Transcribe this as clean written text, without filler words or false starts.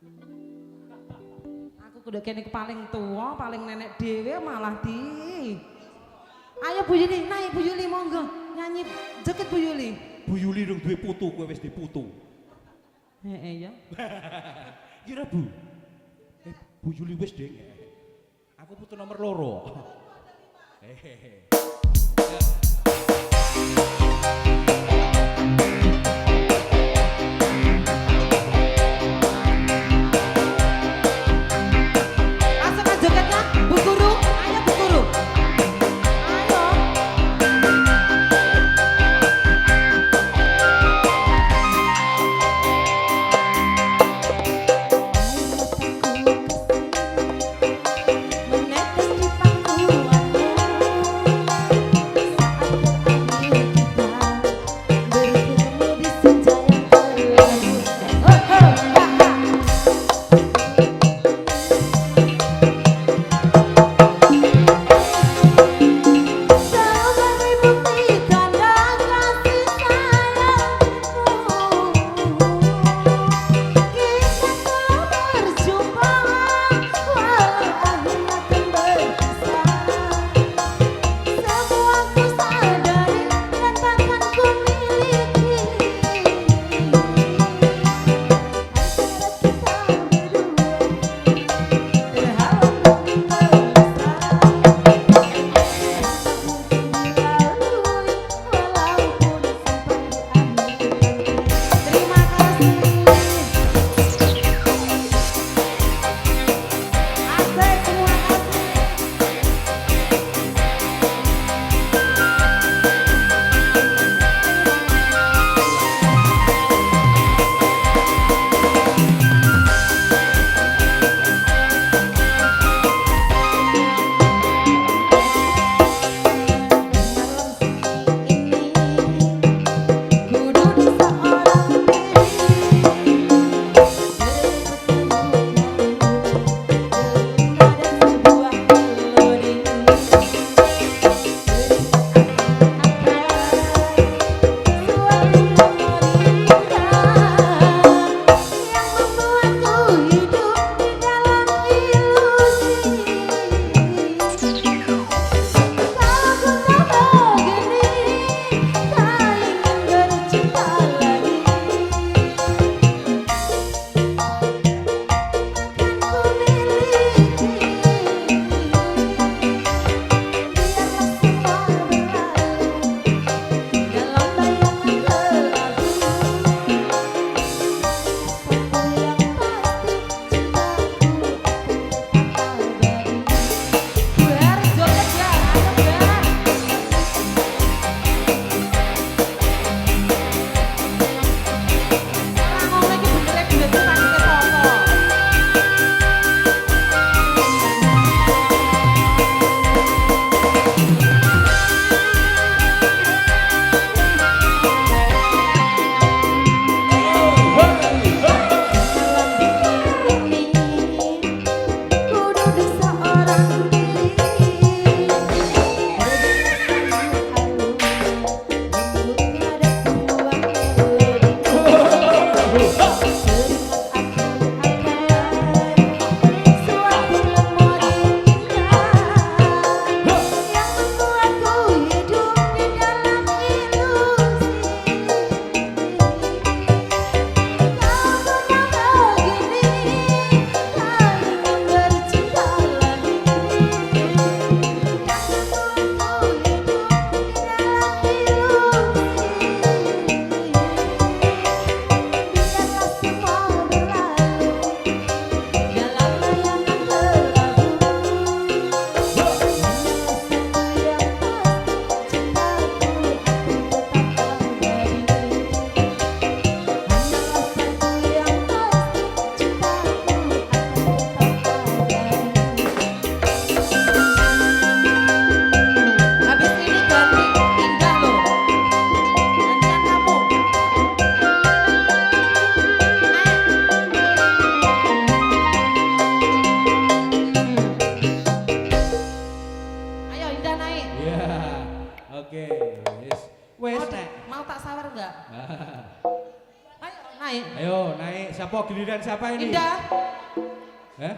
Aku kudu kene paling tua, paling nenek dhewe malah di. Ayo Bu Yuli, naik Bu Yuli monggo nyanyi joget Bu Yuli. Bu Yuli dong duwe putu, kowe wis di putu. Heeh ya. Kira Bu. Bu Yuli wis deng. Aku putu nomor loro. Hehehe. Langsung jogetnya Bu Guru, ayo Bu Guru. Ayo. Menetes di pangkuanmu Apa giliran siapa ini? Indah. Hah?